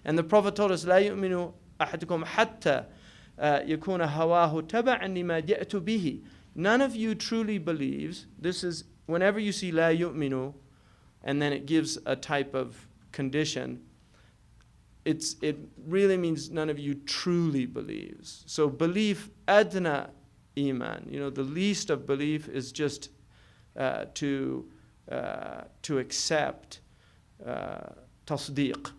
And the Prophet told us, لا يؤمن أحدكم حتى يكون هواه تبعا لما جئت به. None of you truly believes. This is whenever you see لا يؤمن, and then it gives a type of condition, it really means none of you truly believes. So belief, adna iman, the least of belief is just to accept تصديق,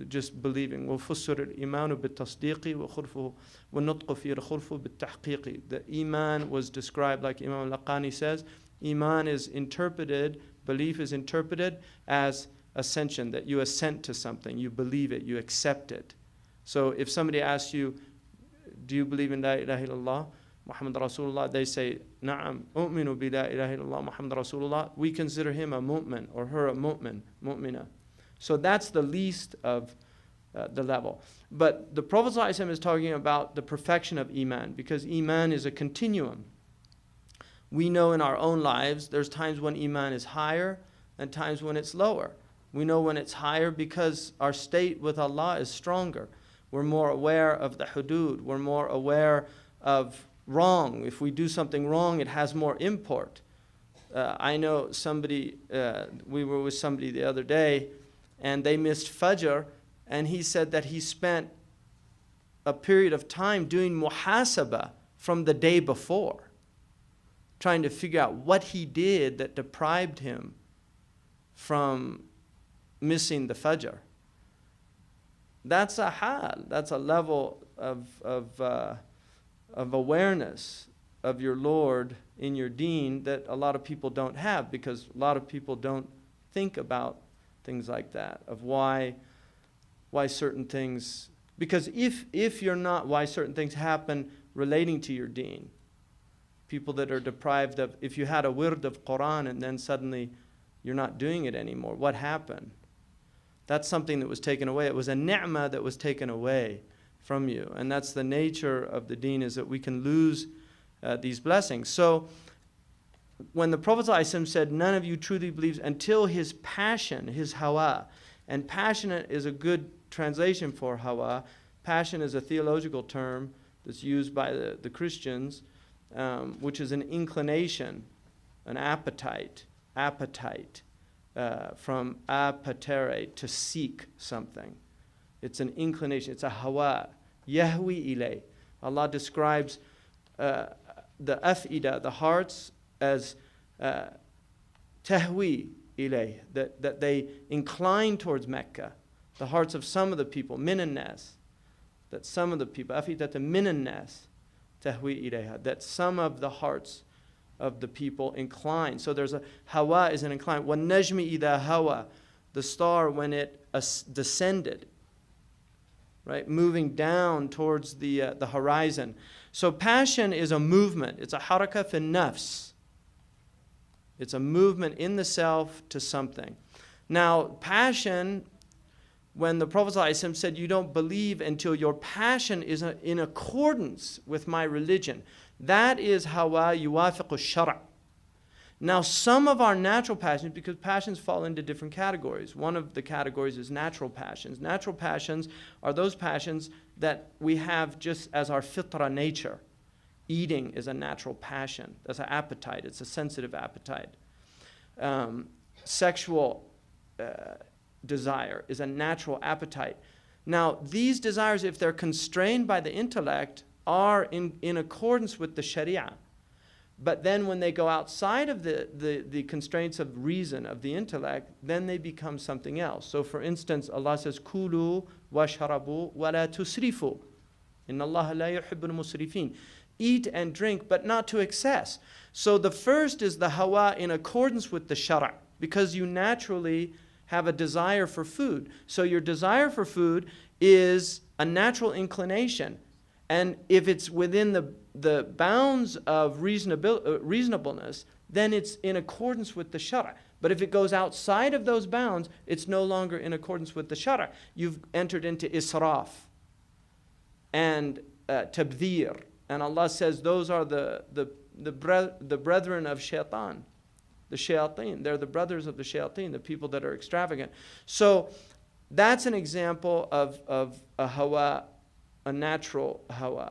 just believing. وفسر الإيمان بالتصديق وخلفه والنطق فيه خلفه بالتحقيق. The iman was described, like Imam al-Laqani says, iman is interpreted, belief is interpreted as ascension, that you assent to something, you believe it, you accept it. So if somebody asks you, do you believe in La ilaha illallah, Muhammad Rasulullah, they say, Na'am, u'minu bi la ilaha illallah, Muhammad Rasulullah, we consider him a mu'min or her a mu'mina. So that's the least of the level. But the Prophet ﷺ is talking about the perfection of iman, because iman is a continuum. We know in our own lives there's times when iman is higher and times when it's lower. We know when it's higher because our state with Allah is stronger. We're more aware of the hudud. We're more aware of wrong. If we do something wrong, it has more import. I know somebody, we were with somebody the other day, and they missed Fajr, and he said that he spent a period of time doing muhasabah from the day before, trying to figure out what he did that deprived him from missing the Fajr. That's a hal, that's a level of awareness of your Lord in your deen that a lot of people don't have, because a lot of people don't think about things like that, of why certain things, because if you're not, why certain things happen relating to your deen. People that are deprived of, if you had a wird of Quran and then suddenly you're not doing it anymore, what happened? That's something that was taken away. It was a ni'mah that was taken away from you. And that's the nature of the deen, is that we can lose these blessings. So when the Prophet ﷺ said, none of you truly believes until his passion, his hawa, and passionate is a good translation for hawa. Passion is a theological term that's used by the Christians, which is an inclination, an appetite, from apatere, to seek something. It's an inclination, it's a hawa. Yahwi ilay. Allah describes the af'ida, the hearts, as tahwi ilay, that they incline towards Mecca. The hearts of some of the people, minan nas, that some of the people, af'idata minan nas, tahwi ilayha, that some of the hearts of the people incline. So there's a hawa is an incline. وَالنَّجْمِ إِذَا hawa, the star when it descended, right, moving down towards the horizon. So passion is a movement. It's a haraka fi nafs. It's a movement in the self to something. Now, passion, when the Prophet ﷺ said, you don't believe until your passion is in accordance with my religion, that is hawa yuwafiq al-shara'. Now, some of our natural passions, because passions fall into different categories. One of the categories is natural passions. Natural passions are those passions that we have just as our fitra nature. Eating is a natural passion. That's an appetite. It's a sensitive appetite. Sexual desire is a natural appetite. Now, these desires, if they're constrained by the intellect, are in accordance with the Sharia. But then when they go outside of the constraints of reason, of the intellect, then they become something else. So for instance, Allah says, Kulu washarabu wa la tusrifu. Inna Allah la yuhibbul musrifin. Eat and drink, but not to excess. So the first is the hawa in accordance with the shara', because you naturally have a desire for food. So your desire for food is a natural inclination. And if it's within the bounds of reasonableness, then it's in accordance with the shara'. But if it goes outside of those bounds, it's no longer in accordance with the shara'. You've entered into israf and tabdhir. And Allah says those are the brethren of shaitan, the shayateen. They're the brothers of the shayateen, the people that are extravagant. So That's an example of a hawa, a natural hawa.